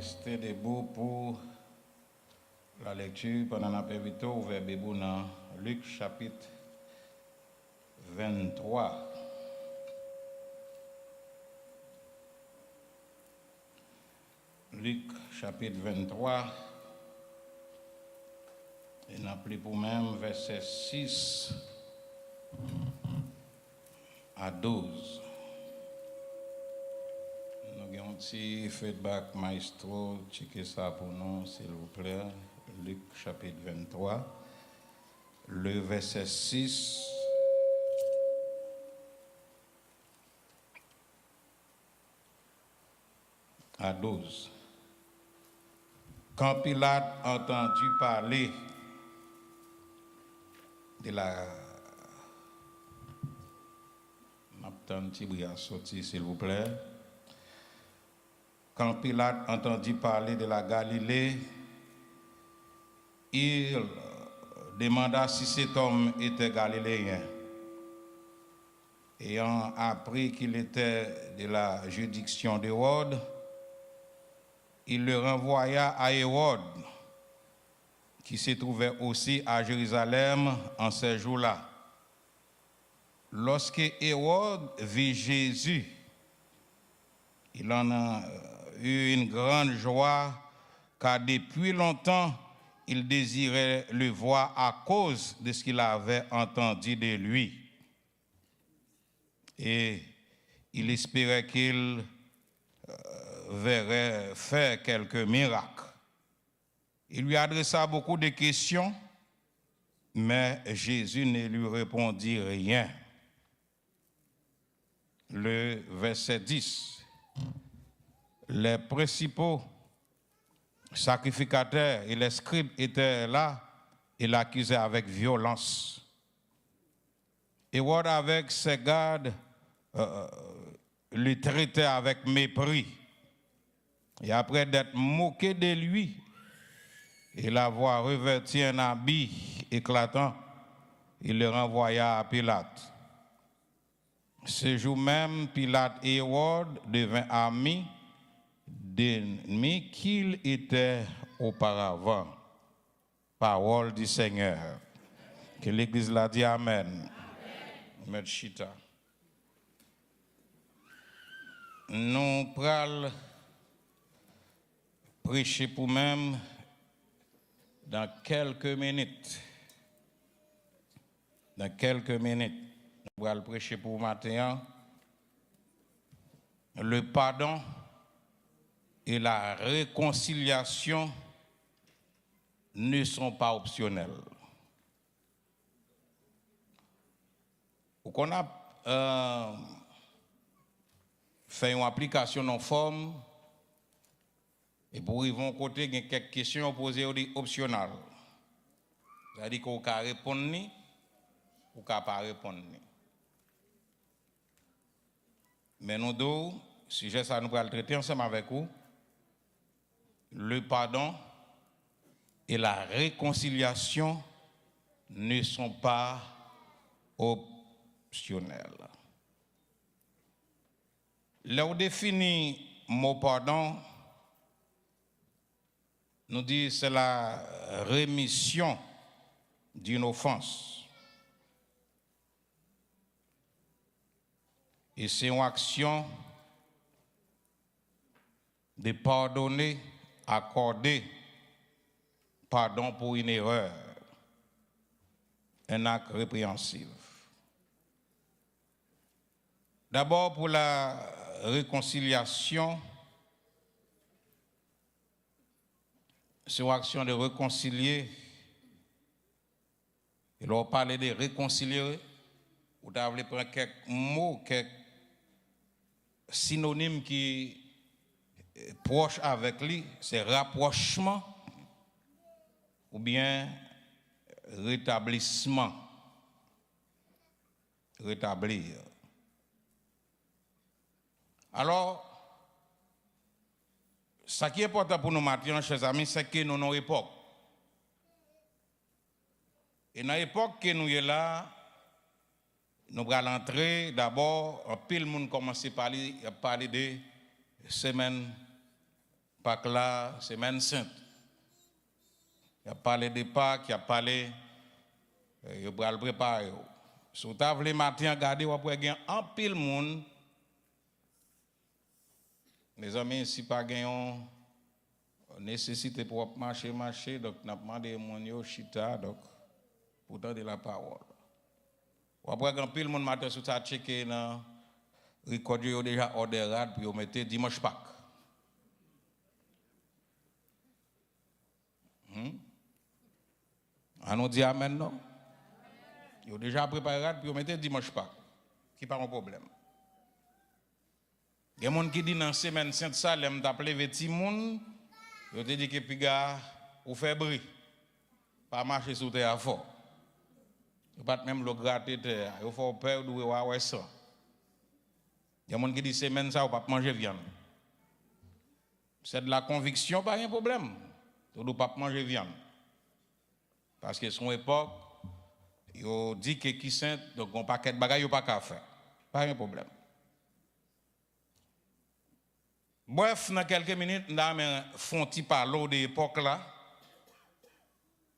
rester debout pour la lecture pendant la période ouvert dans Luc chapitre 23. Luc chapitre 23, et n'a plus pour même verset 6 à 12. Nous avons un petit feedback maestro, checkez ça pour nous s'il vous plaît. Luc chapitre 23, le verset 6 à 12. Quand Pilate entendu parler de la... s'il vous plaît. Quand Pilate entendit parler de la Galilée, il demanda si cet homme était galiléen. Ayant appris qu'il était de la juridiction d'Hérode, il le renvoya à Hérode, qui se trouvait aussi à Jérusalem en ces jours-là. Lorsque Hérode vit Jésus, il en a eu une grande joie, car depuis longtemps, il désirait le voir à cause de ce qu'il avait entendu de lui. Et il espérait qu'il verrait faire quelques miracles. Il lui adressa beaucoup de questions, mais Jésus ne lui répondit rien. Le verset 10. Les principaux sacrificateurs et les scribes étaient là et l'accusaient avec violence. Hérode, avec ses gardes, le traitait avec mépris. Et après d'être moqué de lui et l'avoir revêtu un habit éclatant, il le renvoya à Pilate. Ce jour même, Pilate et Hérode devinrent amis d'ennemis qu'ils étaient auparavant. Parole du Seigneur. Que l'Église l'a dit Amen. Amen. Chita. Nous prenons prêcher pour même dans quelques minutes. Dans quelques minutes. Nous allons prêcher pour matin. Le pardon et la réconciliation ne sont pas optionnels. On a fait une application en forme et pour y vont côté, il y a quelques questions posées optionnelles. C'est-à-dire qu'on peut répondre ni ou qu'on ne peut pas répondre ni. Mais nous deux, sujet ça nous allons traiter ensemble avec vous. Le pardon et la réconciliation ne sont pas optionnels. Là où définit mot pardon, nous dit c'est la rémission d'une offense. Et c'est une action de pardonner, accorder pardon pour une erreur, un acte répréhensible. D'abord pour la réconciliation, c'est une action de réconcilier. Et là, on parle de réconcilier, vous avez prendre quelques mots, quelques synonymes qui sont proches avec lui, c'est rapprochement ou bien rétablissement. Rétablir. Alors, ce qui est important pour nous maintenant, chers amis, c'est que nous avons une époque. Et dans l'époque que nous sommes là, nous allons entrer d'abord, un pile monde commence à parler de semaine Pâques là, semaine sainte. Il a parlé de Pâques, il a parlé, il va le préparer. Si vous avez matin, regardez, vous pouvez gagner un pile monde. Mes amis, si pas gagner nécessité pour marcher, donc nous avons demandé mon yo chita, donc pour donner la parole. Vous pouvez gagner un pile monde matin, si vous avez checké dans record déjà order puis vous mettez dimanche Pâques. On nous dit amen, non? Vous avez déjà préparé, puis vous mettez dimanche Pâques. Qui pas un problème. Il y a des gens qui disent dans la semaine sainte, ça, ils ont appelé les petits gens, ils ont dit que piga ou fait bruit, pas marcher sous terre fort. Ils pas même le gratter terre, il faut peur de voir ça. Il y a des gens qui disent semaine ça, ou pas manger viande. C'est de la conviction, pas un problème. Tu ne dois pas manger viande. Parce que son époque, il dit que qui saint, donc on paquet de bagages, il pas qu'à faire. Pas un problème. Bref, dans quelques minutes, nous avons fait un petit parler de l'époque là.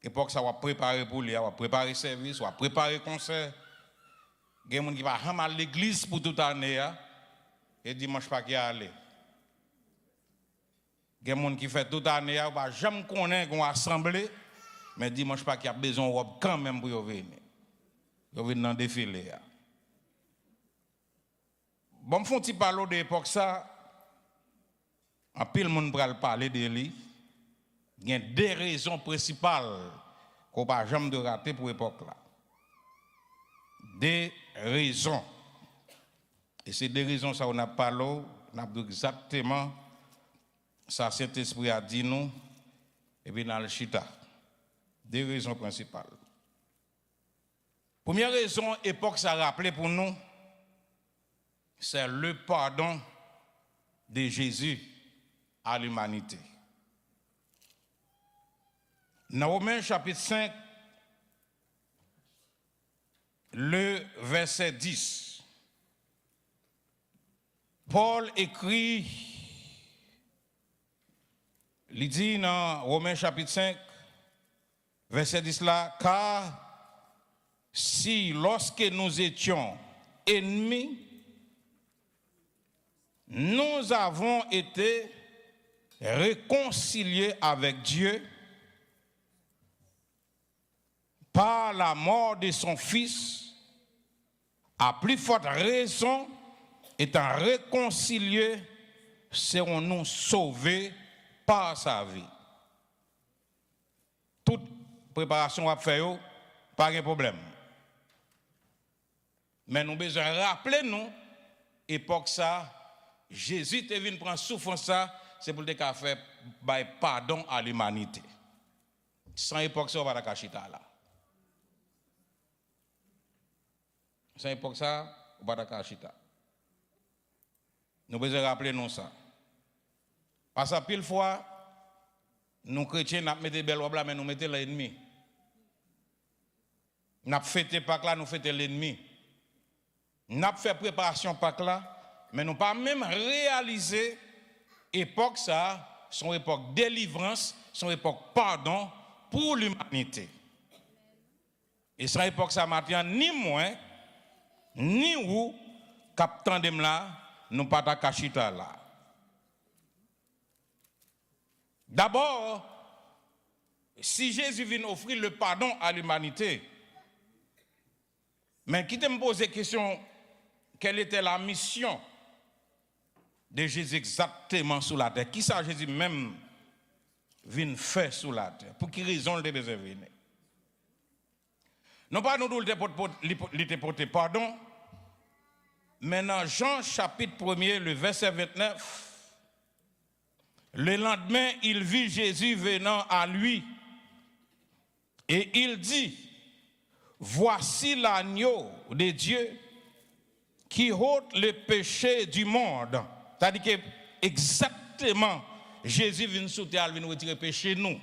L'époque, ça va préparer pour lui, va préparer service, va préparer concert. Il y a des gens qui vont ramener l'église pour toute l'année et dimanche pas qui aller. Il y a des gens qui font toute l'année, ils ne vont jamais connaître qu'on assemblée, mais dimanche pas qui a besoin de robe quand même pour venir. Ils viennent dans le défilé. Bon, je vais parler de l'époque ça. En pile, le monde va parler de lui. Il y a deux raisons principales qu'on ne va jamais rater pour l'époque là. Des raisons. Et ces deux raisons, ça on a parlé, on a dit exactement ça Saint-Esprit a dit nous, et puis dans le chita. Deux raisons principales. Première raison, époque ça rappelé pour nous, c'est le pardon de Jésus à l'humanité. Dans Romains chapitre 5, le verset 10, Paul écrit, il dit dans Romains chapitre 5, verset 10 là, car si lorsque nous étions ennemis, nous avons été réconciliés avec Dieu par la mort de son Fils, à plus forte raison, étant réconciliés, serons-nous sauvés par sa vie. Toute préparation à faire, pas de problème. Mais nous besoin rappeler nous, époque ça, Jésus est venu prendre souffrance ça, c'est pour faire pardon à l'humanité. Sans époque ça, on va la chita là. Sans époque ça, on va la chita. Nous besoin rappeler nous ça. Parce que pile fois, nous chrétiens, nous mettons belle robe là, mais nous mettons l'ennemi. Nous avons fêté Pâques là, nous fêtons l'ennemi. Nous avons fait préparation Pâques là, mais nous pas même réalisé époque ça, son époque délivrance, son époque pardon pour l'humanité. Et cette époque ça maintenant ni moi ni vous captant dem là, nous pas ta cachita là. D'abord, si Jésus vient offrir le pardon à l'humanité, mais qui te me pose la question, quelle était la mission de Jésus exactement sur la terre? Qui ça Jésus même vient faire sur la terre? Pour quelle raison il devait venir? Non pas nous lui porter pardon, mais dans Jean chapitre 1er, le verset 29, le lendemain, il vit Jésus venant à lui et il dit, voici l'agneau de Dieu qui ôte le péché du monde. C'est-à-dire que exactement, Jésus vient sous terre, il vient retirer le péché de nous.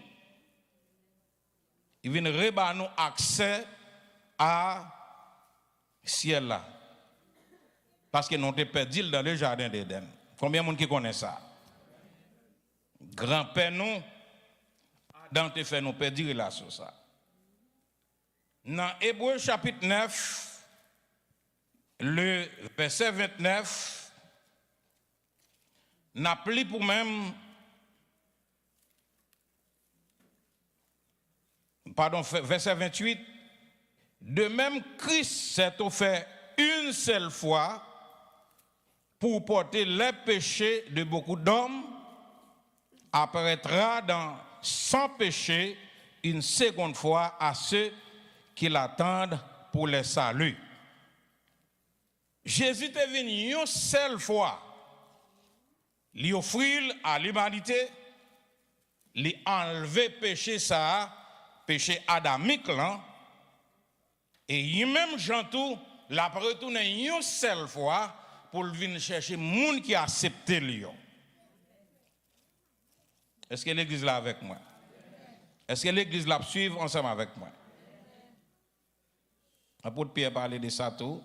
Il vient rebattre nous accès à ciel là. Parce que nous avons perdu dans le jardin d'Éden. Combien de monde qui connaît ça? grand-père nous, Adam te fait nous perdre relation ça. Dans Hébreux chapitre 9, le verset 29, n'a plus pour même, pardon, verset 28, de même Christ s'est offert une seule fois pour porter les péchés de beaucoup d'hommes, apparaîtra sans péché une seconde fois à ceux qui l'attendent pour le salut. Jésus est venu une seule fois, lui offrir à l'humanité, lui enlever péché ça, péché adamique là, et lui-même Jean tout, l'a retourné une seule fois pour venir chercher monde qui a accepté lui. Est-ce que l'église là avec moi? Est-ce que l'église là suit ensemble avec moi? L'apôtre Pierre parlait de ça tout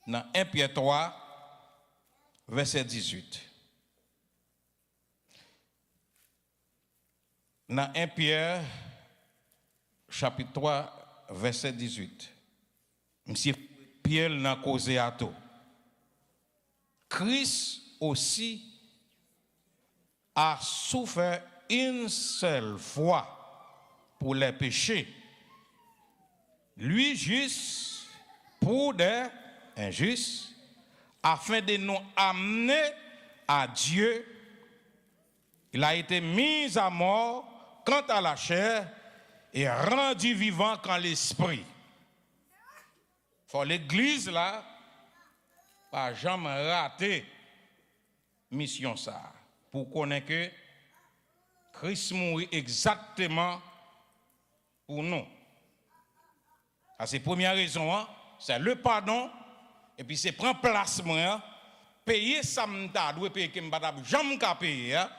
dans 1 Pierre 3, verset 18. Dans 1 Pierre, chapitre 3, verset 18. Monsieur Pierre n'a causé à tout. Christ aussi a souffert une seule fois pour les péchés. Lui juste pour des injustes, afin de nous amener à Dieu. Il a été mis à mort quant à la chair et rendu vivant quand l'esprit. Faut l'église là, pas jamais rater mission ça. Pour connaître que Christ mourit exactement pour nous. C'est la première raison, hein? C'est le pardon, et puis c'est prendre place, moi, payer ça, je dois payer que je ne jamais payer, hein?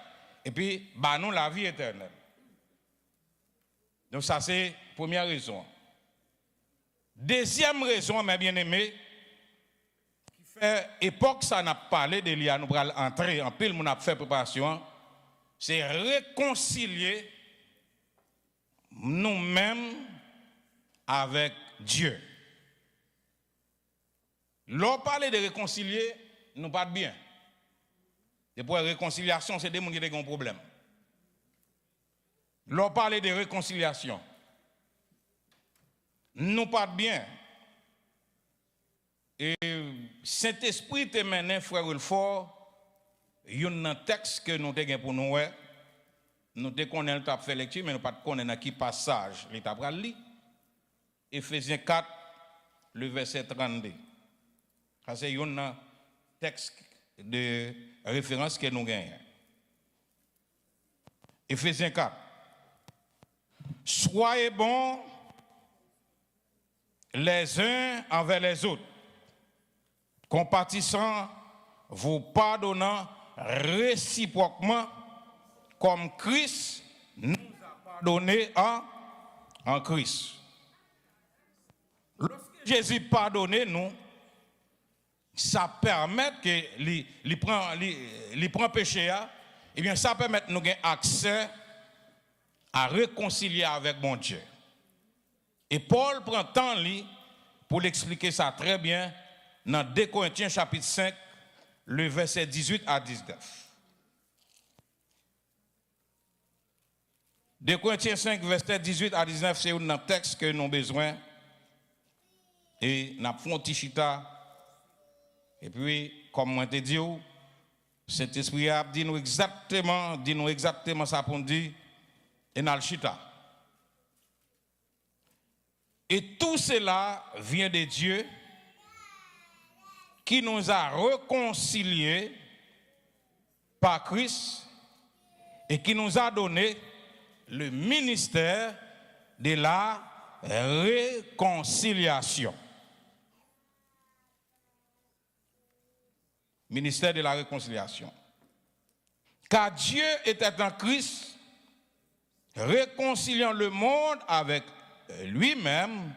Et puis, bah nous la vie éternelle. Donc ça c'est la première raison. Deuxième raison, mes bien-aimés, qui fait époque ça n'a parlé de l'IA, nous allons entrer en pile, nous avons fait préparation, c'est réconcilier nous-mêmes avec Dieu. L'on parle de réconcilier, nous pas bien. Et pour la réconciliation, c'est des gens qui ont un problème. L'on parle de réconciliation, nous pas bien. Et Saint-Esprit te mène, frère Wilfort, il y a un texte que nous avons pour nous. Nous te connaissons le fait lecture, mais nous ne connaissons pas qui passage. L'État va lire. Éphésiens 4, le verset 32. C'est un texte de référence que nous gagnons. Éphésiens 4. Soyez bons les uns envers les autres, compatissant, vous pardonnant réciproquement, comme Christ nous a pardonné en Christ. Lorsque Jésus pardonne nous, ça permet que il prend péché, et bien ça permet de nous avoir accès à réconcilier avec mon Dieu. Et Paul prend temps pour l'expliquer ça très bien dans 2 Corinthiens chapitre 5, le verset 18 à 19. 2 Corinthiens 5, verset 18 à 19, c'est un texte que nous avons besoin. Et nous avons fait un petit chita. Et puis, comme je te dis, cet esprit a dit nous exactement ça pour nous dire, et nous avons le chita. Et tout cela vient de Dieu qui nous a réconciliés par Christ et qui nous a donné le ministère de la réconciliation. Ministère de la réconciliation. Car Dieu était en Christ, réconciliant le monde avec lui-même,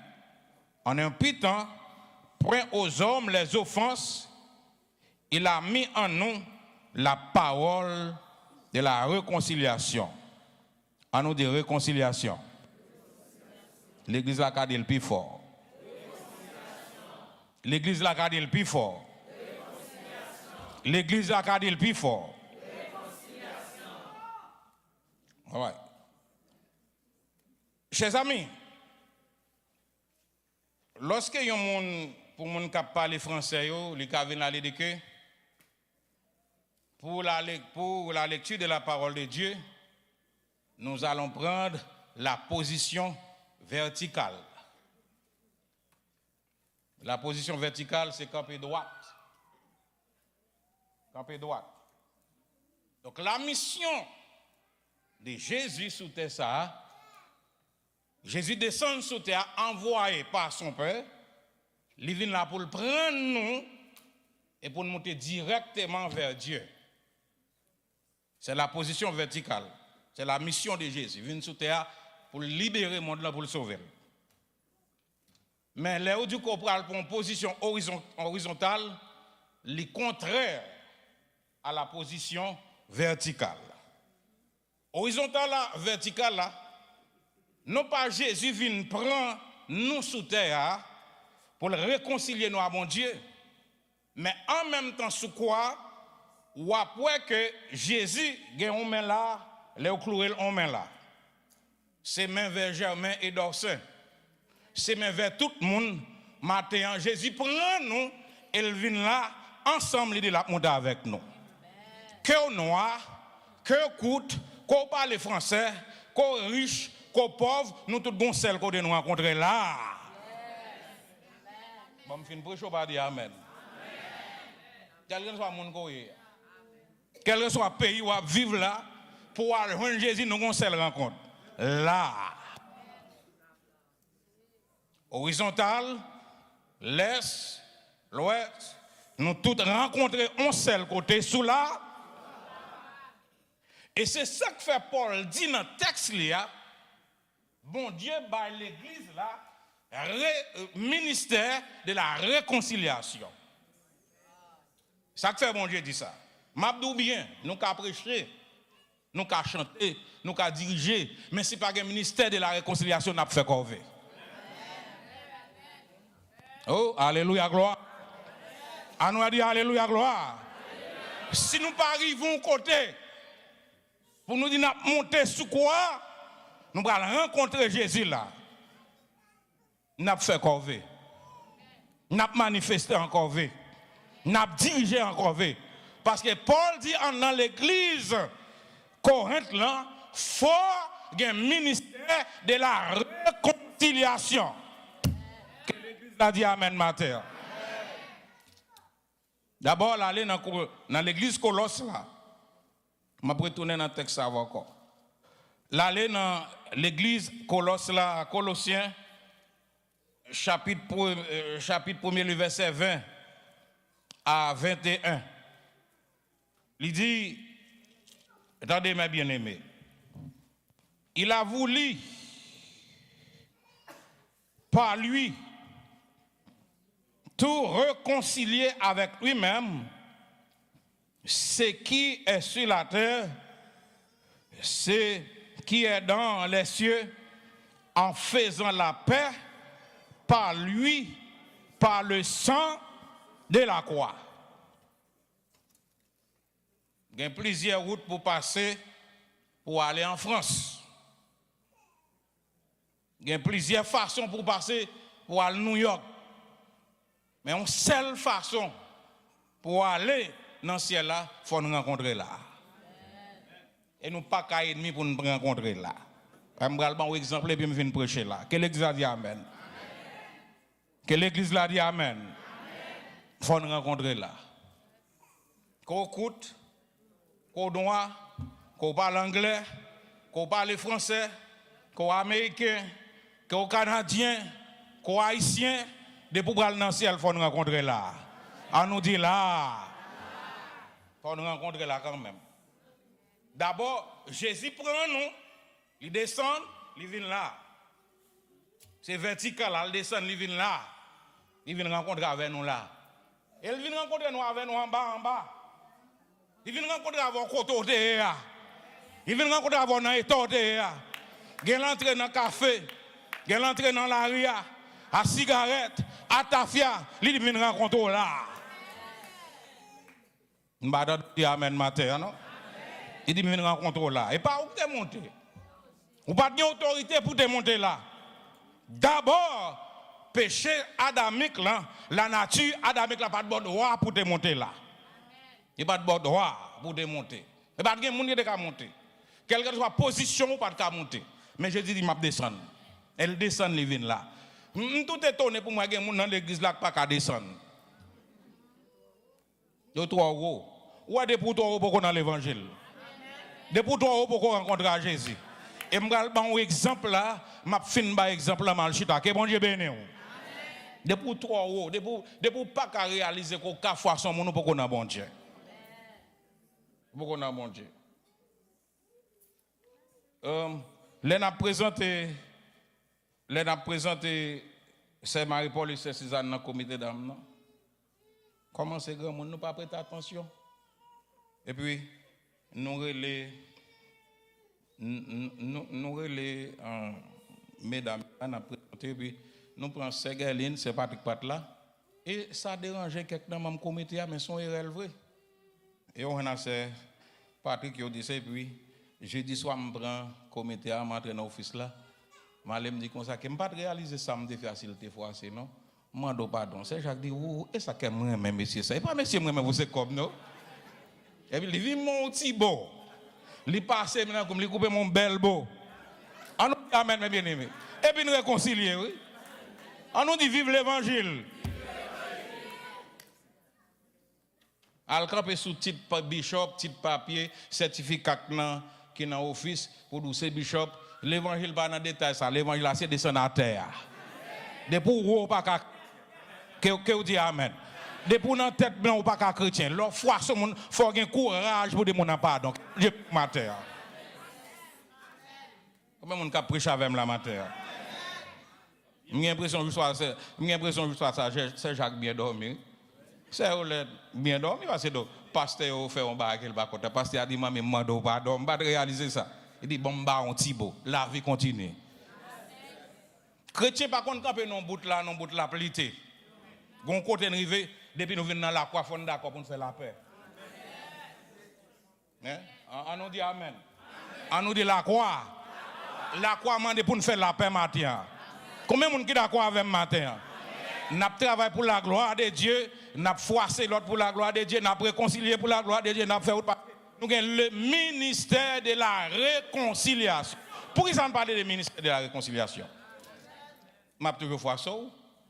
en imputant point aux hommes les offenses, il a mis en nous la parole de la réconciliation. On nous dit réconciliation. L'église la a dit le plus fort. L'église la a dit le plus fort. L'église la a dit le plus fort. Ouais. Chers amis, lorsque y a monde pour moun qui parle français li ka vinn aller de que pour la lecture de la parole de Dieu, nous allons prendre la position verticale. La position verticale, c'est camper droite. Camper droite. Donc la mission de Jésus sous terre, ça, Jésus descend sous terre envoyé par son Père. Il vient là pour le prendre nous et pour nous monter directement vers Dieu. C'est la position verticale. C'est la mission de Jésus. Il vient sous terre pour libérer le monde là, pour le sauver. Mais là où du coup pour une position horizontale, le contraire à la position verticale. Horizontale là, verticale là, non pas Jésus vient prendre nous sous terre pour le réconcilier nous à mon Dieu, mais en même temps sous quoi, ou après que Jésus gagne une main là, les clouer en main là. C'est main vers Germain et Dorsin. C'est main vers tout le monde. Matin, Jésus prend nous et il vient là, ensemble, il dit la monter avec nous. Que noir, que coûte, qu'on parle français, qu'on riche, qu'on pauvre, nous tous bon celle qu'on nous rencontrer là. Bon, je finis prêcher, pas dire amen. Quel que soit mon pays, quel que soit le pays où on vivre là, pour aller joindre Jésus, nous avons une seule rencontre. Là. Horizontal, l'est, l'ouest, nous tous rencontrer un seul côté sous là. Et c'est ça que fait Paul dit dans le texte là, bon Dieu par l'église là, ministère de la réconciliation. Ça que fait bon Dieu dit ça. M'abdou bien, nous qu'à prêcher, nous qu'à chanter, nous qu'à diriger, mais si pas un ministère de la réconciliation n'a pas fait corvée. Oh, alléluia, gloire. On nous a dit alléluia, gloire. Si nous pas arrivons côté, pour nous dire nous monter sous quoi, nous allons rencontrer Jésus là. Nous avons fait corvée. Nous avons manifesté en corvée. Nous avons dirigé en corvée. Parce que Paul dit dans l'église Corinthe là, faut un ministère de la réconciliation. Que l'église a dit amen matin. D'abord, aller dans l'église Colosse là. Je vais retourner dans le texte avant encore. L'aller dans l'église Colosse là, Colossiens, chapitre 1er, le verset 20 à 21. Il dit, attendez mes bien-aimés, il a voulu par lui tout réconcilier avec lui-même, ce qui est sur la terre, ce qui est dans les cieux, en faisant la paix par lui, par le sang de la croix. Il y a plusieurs routes pour passer pour aller en France. Il y a plusieurs façons pour passer pour aller à New York. Mais une seule façon pour aller dans le ciel là, il faut nous rencontrer là. Et nous pas qu'à ennemi pour nous rencontrer là. Je vais vous un exemple et puis je vais prêcher là. Que l'église a dit amen. Que l'église l'a dit amen. Il faut nous rencontrer là. Qu'on écoute, qu'on doit, qu'on parle anglais, qu'on parle français, qu'on américain, qu'on canadien, qu'on haïtien, de pour aller dans le ciel, il faut nous rencontrer là. On nous dit là. Il faut nous rencontrer là quand même. D'abord, Jésus prend nous, il descend, il vient là. C'est vertical, il descend, il vient là. Il vient rencontrer avec nous là. Et il vient rencontrer nous avec nous en bas, en bas. Il vient rencontrer avec nous côté. Il vient rencontrer avant dans l'étorté. Il l'entrée dans le café. Il l'entrée dans la ria. À cigarette. À tafia. Il vient rencontrer là. Je vais dire amen matin, non? Il dit vient rencontrer là. Et pas où tu es monté. Ou pas de autorité pour te monter là. D'abord, péché adamique là, la nature adamique là, pas de bon droit pour te monter là. Il n'y a pas de bon droit pour te monter. Il n'y a pas de monde qui peut monter. Quelle que soit la position, ou pas de monter. Mais je dis, il m'a descendu. Elle descend, les vins là. Tout étonné pour moi, il y a des gens dans l'église là qui ne peuvent pas descendre. Il y a 3 euros. Ou est-ce pour 3 euros pour qu'on dans l'évangile? De pour 3 euros pour qu'on rencontre Jésus. Et je vais vous donner un exemple là, je vais finir un exemple là, malchita. Que bon Dieu bénisse. De pour 3 euros, de pour pas réaliser qu'on a foi son monde pour qu'on a bon Dieu. Pour qu'on a bon Dieu. Les n'a présenté c'est Marie-Paul et c'est Suzanne dans le comité d'âme. Comment c'est grand monde, nous pas prêter attention. Et puis, nous relais mesdames, on a présenté, puis nous prenons Ségaline, c'est Patrick Patla, et ça dérangeait quelqu'un dans mon comité, mais son RL vrai. Et on a c'est Patrick qui a dit ça, et puis jeudi soir, je prends le comité, je m'entraîne dans l'office là. Je me dis comme ça, que je ne peux pas réaliser ça, je me facilité froissé, non? Je demande pardon. C'est Jacques dit, et ça que moi, même monsieur, ça. Et pas monsieur, moi, vous c'est comme non? Et puis, il vit mon petit beau. Il passe maintenant comme il coupe mon bel beau. On nous dit amen, mes bien-aimés. Et puis, nous réconcilier, oui. On nous dit vive l'évangile. Al camper sous titre bishop, titre papier, certificat qui est dans l'office pour nous c'est bishop. L'évangile pas dans détail ça, l'évangile c'est descendre à terre. De pour vous pas que vous dit amen. De pour dans tête blanc ou pas chrétien. Leur foi ce monde faut un courage pour demander pardon. Dieu matin. Comment on cap prêcher avec la matin. J'ai l'impression que c'est Jacques bien dormi. C'est bien dormi parce que le pasteur fait un bail qu'il va côté. Le pasteur a dit moi même mando pardon, pas réaliser ça. Il dit bon bah on tibo, la vie continue. Chrétien par contre camper non bout là plité. Gon côté rivé depuis nous venons dans la croix fond d'accord pour nous faire la paix. Hein? On nous dit amen. On nous dit la croix. La croix mande pour nous faire la paix matin. Combien de monde qui d'accord avec matin? N'a travaillé pour la gloire de Dieu, n'a froissé l'autre pour la gloire de Dieu, n'a réconcilié pour la gloire de Dieu, n'a fait autre. Nous avons le ministère de la réconciliation. Pourquoi ça ne parle du ministère de la réconciliation? Je vais toujours froisser,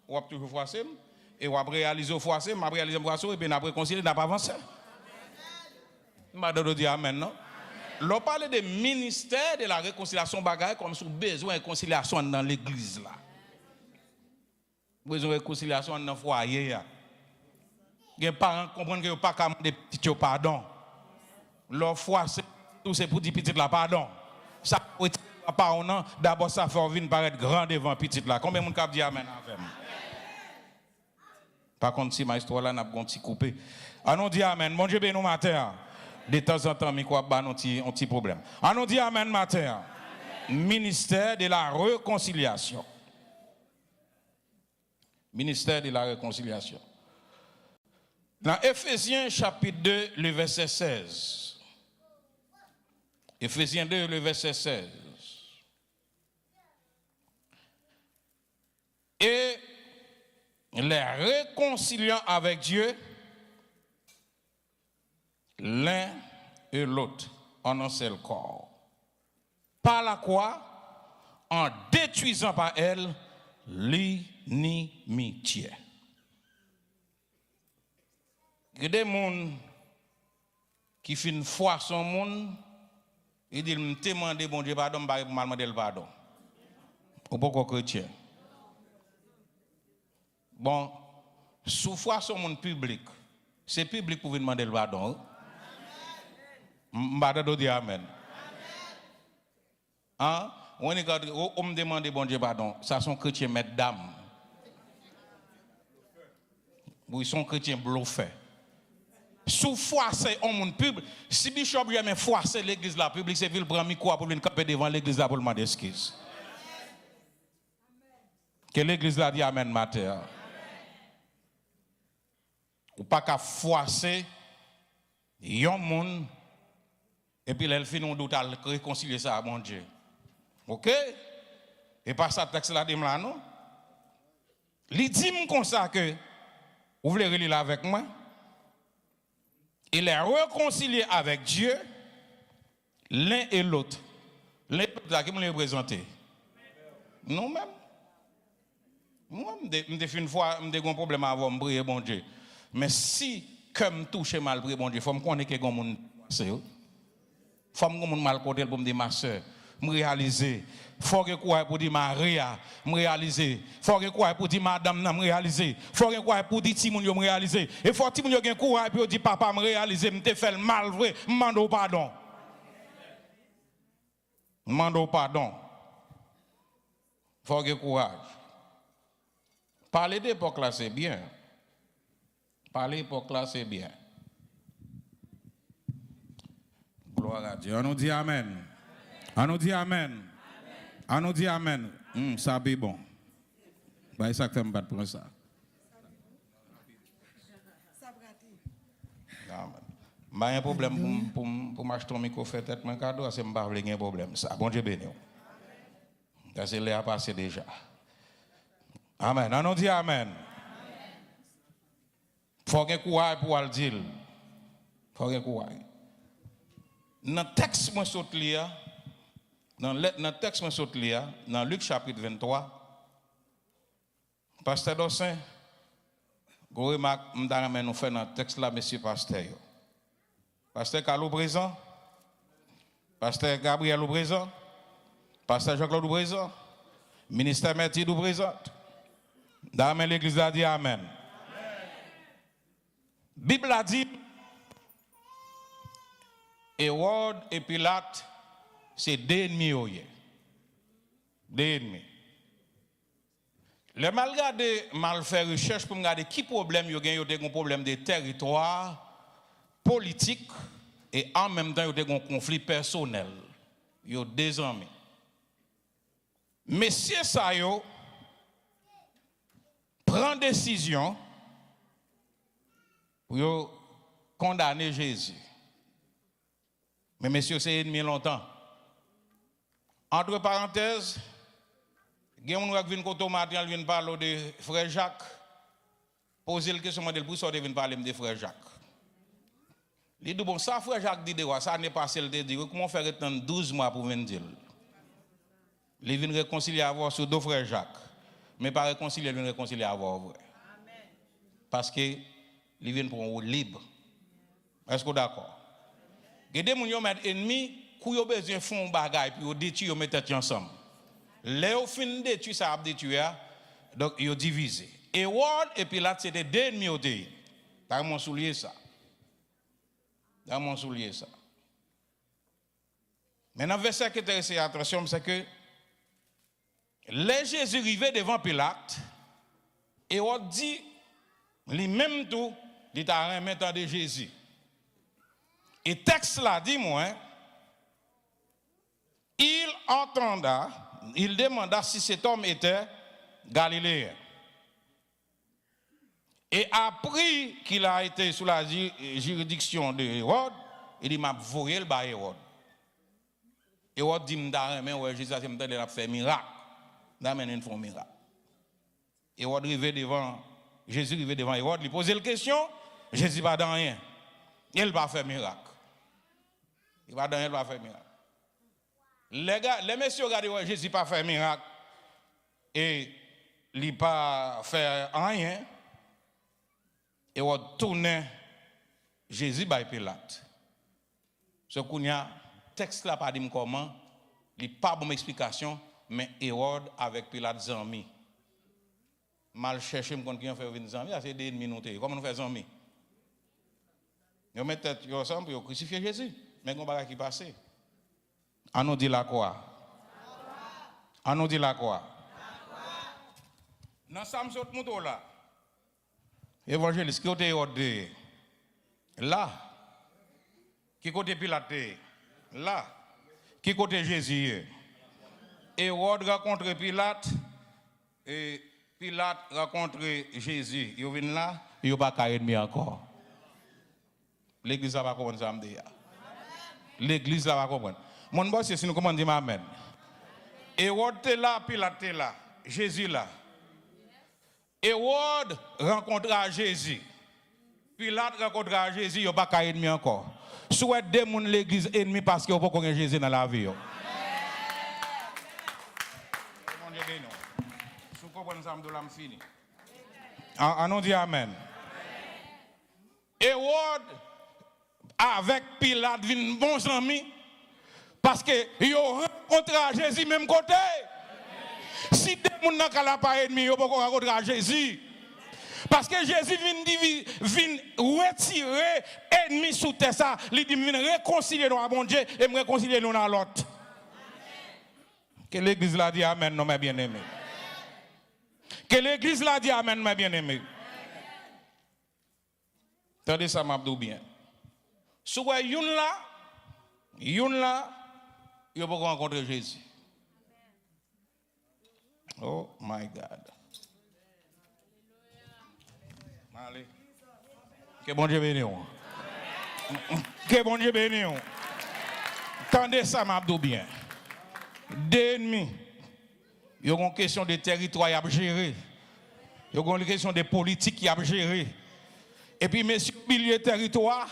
je vais toujours froisser, et je vais réaliser le froisser, je vais réaliser le froisser, et puis je vais réconcilier, je vais avancer. Je vais dire amen, non? L'on parle de ministère de la réconciliation bagaille comme sous besoin de réconciliation dans l'église là. Besoin de réconciliation dans le foyer. Les parents comprennent que pas qu'à demander petits pardon. Leur foi c'est pour dire petit là pardon. Ça pardon d'abord ça fait venir paraître grand devant petit là. Combien de monde cap dit amen avec moi? Par contre si ma histoire là n'a pas un petit coupé. Allons dit amen. Bon Dieu béni nous matin. De temps en temps, il y a un petit problème. On dit amen matin. Ministère de la réconciliation. Ministère de la réconciliation. Dans Ephésiens chapitre 2, le verset 16. Ephésiens 2, le verset 16. Et les réconciliant avec Dieu, l'un et l'autre en un seul corps. Par la croix, en détruisant par elle l'inimitié. Il y a des gens qui font foi son monde, ils disent, je te demande bon Dieu pardon, je vais demander le pardon. Ou pourquoi chrétien? Bon, sous foi son monde public, c'est public pour demander le pardon. Je dis amen. Hein? On me demande bon Dieu pardon. Ça sont chrétiens mesdames. Ils sont chrétiens bluffés. sous froisser un monde public. Si Bishop jamais froisser l'église la publique, c'est qu'il prend micro pour venir camper devant l'église là pour demander excuse. Que l'église là dit amen matin. Ou pas qu'à froisser yon monde et puis elle finit on doit réconcilier ça à mon Dieu. OK? Et pas ça texte là dit là non. Li dit comme ça que vous voulez relire avec moi. Il est réconcilié avec Dieu l'un et l'autre. L'un et l'autre là qui me représenter. Non même. Moi me une fois me un problème avant me prier bon Dieu. Mais si comme touche mal prier bon Dieu, faut me connaître que gon monde c'est faut me monde mal côté pour me dire ma sœur, me réaliser. Faut que quoi pour dire Maria, me réaliser. Faut que quoi pour dire madame me réaliser. Faut que quoi pour dire Timoun me réaliser. Et faut Timoun yo gen courage pour dire papa me réaliser, me te fait le mal vrai, mando pardon. Mando pardon. Faut que courage. Parler d'époque là c'est bien. Parler d'époque là c'est bien. Gloire à Dieu. On nous dit amen. On nous dit amen. On nous dit amen. Ça c'est bon. Bah ça fait me battre pour ça. Bah un problème pour m'acheter un micro fait tête mon cadeau, c'est m'pas vle un problème ça. Bon Dieu béni. Ça c'est l'air passé déjà. Amen. On nous dit amen. Faut que courage pour le dire. Faut que courage. Dans le texte moi saute lire dans le texte moi saute lire dans Luc chapitre 23 pasteur Dossin go remarque m'dame nous fait dans le texte là monsieur pasteur pasteur Carlo présent pasteur Gabriel au présent pasteur Jean-Claude présent ministère Merti présent dans l'église a dit amen. Bible a dit Hérode et Pilate, c'est deux ennemis. Deux ennemis. Le mal gardé, mal fait recherche pour me regarder qui problème il y a un problème de territoire, politique et en même temps il y a un conflit personnel. Il y a deux amis. Messieurs ça yo prend décision pour condamner Jésus. Mais messieurs, c'est ennemi longtemps. Entre parenthèses, il y a un qui vient côté matin, il vient parler de frère Jacques. Poser la question de pour sortir, il vient parler de frère Jacques. Il dit bon, ça frère Jacques dit ça n'est pas celle de dire comment faire attendre 12 mois pour venir dire. Il vient réconcilier avoir sur deux frères Jacques. Mais pas réconcilier, il vient réconcilier avoir vrai. Parce que il vient pour un rôle libre. Est-ce que vous êtes d'accord? Il y a des gens qui sont ennemis, qui ont besoin de faire un bagage, puis ils détruisent, ils mettent ensemble. Les au fin de détruire, ça a détruit, donc ils ont divisé. Hérode et Pilate, c'était deux ennemis au pays. Dans mon soulier ça. Dans mon soulier ça. Maintenant, verset qui est intéressant, attention, c'est que les Jésus arrivé devant Pilate, Hérode dit, lui-même tout, il t'a remis de Jésus. Et texte là dit moi, il entenda, il demanda si cet homme était galiléen. Et appris qu'il a été sous la juridiction de Hérode, il dit m'a voyé le bas Hérode. Hérode dit m'da mais ouais Jésus a fait miracle. D'amener une fois miracle. Hérode arrivé devant Jésus arrivé devant Hérode, il posait la question, Jésus pas dans rien. Il va faire miracle. Il va dans rien, il va faire miracle. Les gars, les messieurs regardent ouais, Jésus pas fait miracle et il pas fait rien. Et on tourne Jésus by Pilate. Ce qu'on y a texte là pas dit comment, il pas bonne explication, mais Hérode avec Pilate zami. Mal chercher me contre qui on fait venir zami, c'est des minutes. Comment on fait zami? Ils mettent tête ensemble pour crucifier Jésus. Mais qu'on va qui passer. On nous dit la quoi? On nous dit la quoi? Dans Psalm 7 là. Évangéliste qui était Hérode Là. Qui côté Pilate? Là. Qui côté Jésus? Hérode rencontre Pilate et Pilate rencontre Jésus. Ils viennent là, ils n'ont pas qu'à ennemi encore. L'église va comprendre ça. L'église va comprendre. Mon boss, c'est si nous commandons Amen. Hérode est là, Pilate est là, Jésus là. Hérode rencontra Jésus. Pilate rencontra Jésus, il n'y a pas qu'à ennemi encore. Souhaite des gens l'église ennemi parce qu'il n'y a pas qu'à Jésus dans la vie. Si vous comprenez ça, je vais finir. On dit Amen. Hérode, avec Pilate, vient bons amis. Parce que ils ont rencontré Jésus même côté. Si des gens n'ont pas ennemi, ils n'ont pas rencontré Jésus. Parce que Jésus vient retirer ennemi sous terre ça, il dit vient réconcilier nous à bon Dieu et me réconcilier nous dans l'autre. Que l'église l'a dit amen non mes bien-aimés. Que l'église l'a dit amen mes bien-aimés. Attendez ça m'a dit bien. Soit yon là, il va rencontrer Jésus. Oh my God. Allez. Que bon Dieu bénisse. Que bon Dieu bénisse. Tendez ça, m'abdou bien. Des ennemis, il y a une question de territoire à gérer. Il y a une question de politique à gérer. Et puis, messieurs, oubliez territoire,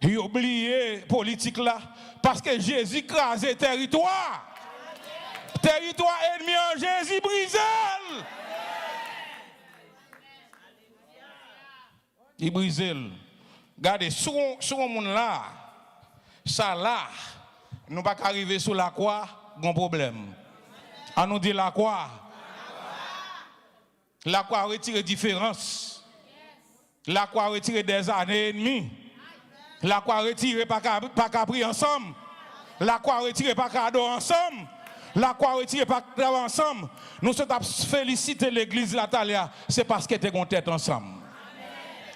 ils oubliez politique là, parce que Jésus crase territoire. Territoire ennemi en Jésus brisé. Il brise. Regardez, sur un monde là, ça là, nous ne pouvons pas arriver sur la croix, il y a un problème. On nous dit la croix. La croix retire différence. La croix retire des années ennemies. La croix retire pas qu'à prier ensemble. La croix retire pas qu'à adorer ensemble. La croix retire pas qu'à travailler ensemble. Nous sommes féliciter l'église Latalia, c'est parce qu'elle était en tête ensemble.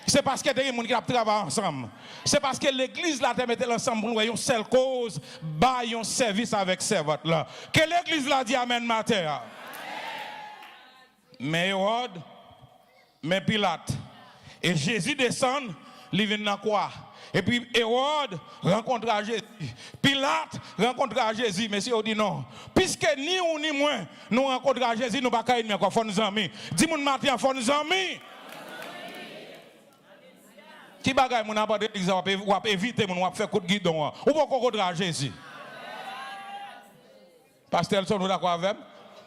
C'est parce qu'il y a des gens qui travaillent ensemble. C'est parce que l'église là te mette ensemble pour nous une seule cause, bailler un service avec servante là. Que l'église là dit amen matin. Mais Hérode, mais Pilate. Et Jésus descend, il vient dans quoi? Et puis Hérode rencontre Jésus. Pilate rencontre Jésus. Mais si on dit non, puisque ni ou ni moins, nous rencontrons Jésus, nous ne pouvons pas aimer quoi, faut nous amis. Dis-moi matin, faut nous amis. Qui bagaille mon abord d'église ou éviter mon faire coup de guidon ou pas rencontrer Jésus. Pasteur Elson nous d'accord avec?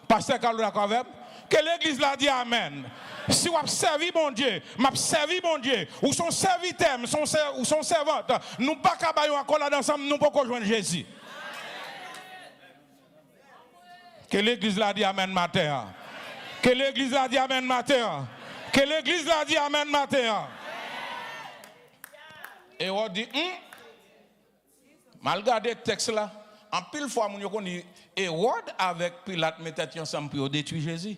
Pasteur Carlo d'accord avec? Que l'église l'a dit amen. Si vous avez servi bon Dieu, m'a servi bon Dieu, ou son serviteur, ou son servante, nous pas qu'à encore là ensemble, nous pas rejoindre Jésus. Que l'église l'a dit amen matin. Que l'église l'a dit amen matin. Que l'église l'a dit amen matin. Et on dit, malgré le texte là, en pile fois, on dit, Hérode avec Pilate mettait ensemble pour détruire Jésus.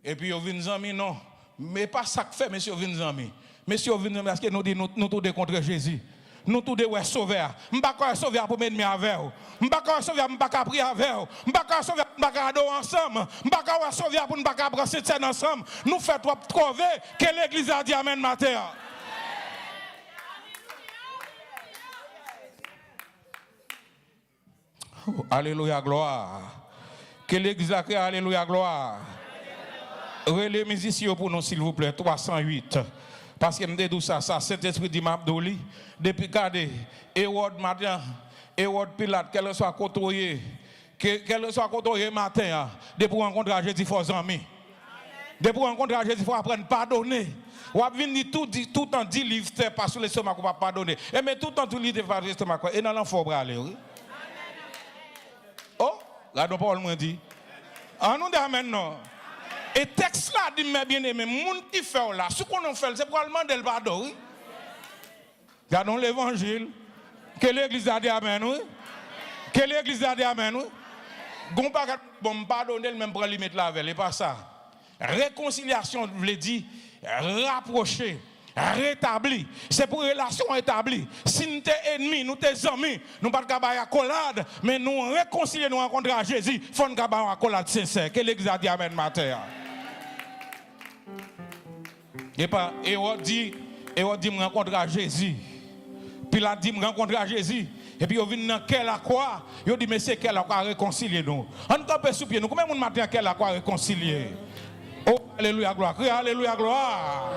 Et puis, on vient amis, non. Mais pas ça que fait, monsieur, vient amis. Monsieur, vient parce que nous disons, nous tous contre Jésus. Nous tous des sauveurs. Je ne peux pas sauver pour m'aider avec vous. Je ne peux pas sauver pour ne pas prier avec vous. Je ne peux pas sauver pour ne pas adorer ensemble. Je ne peux pas sauver pour ne pas brasser scène ensemble. Nous faisons trouver que l'église a dit amen matin. Alléluia, gloire. Que l'église a créé, alléluia, gloire. Relais musiciens pour nous, s'il vous plaît, 308. Parce que je dis ça, Saint-Esprit dit Mabdouli. Depuis regardez, Hérode matin, Hérode Pilate, qu'elle soit côtoyée, qu'elle soit côtoyée matin, depuis rencontrer Jésus, il faut amis. Depuis rencontrer Jésus, il faut apprendre à pardonner. Ou à venir tout le temps 10 livres, pas sur l'estomac, on va pardonner. Et mais tout le temps, tout livre, pas sur l'estomac. Et dans l'enfant, aller, oui. Oh, là, nous parlons, on dit. Ah, nous disons maintenant. Et texte là dit mes bien-aimés, moun qui fait là, ce qu'on fait, c'est pour demander le pardon, oui. Regardons l'évangile. Que l'église a dit amen, oui. Que l'église a dit amen, oui. Gon pas bon pardonner même pour limite la veille, et pas ça. Réconciliation veut dire rapprocher. rétabli. C'est pour relation établie. Si nous sommes ennemis, nous sommes amis, nous ne pouvons pas faire accolade, mais nous réconcilier, nous rencontrer à Jésus, il faut nous faire accolade sincère. Que l'Église a dit Amen matin. Et pas, et on dit, me rencontrer à Jésus. Puis il a dit, me rencontrer à Jésus. Et puis, il vient dans quelle quoi? Il dit, mais c'est quelle quoi réconcilier nous? On peut sous pied nous. Combien de monde matin quelle quoi réconcilier? Oh, alléluia, gloire. Crie, alléluia, gloire.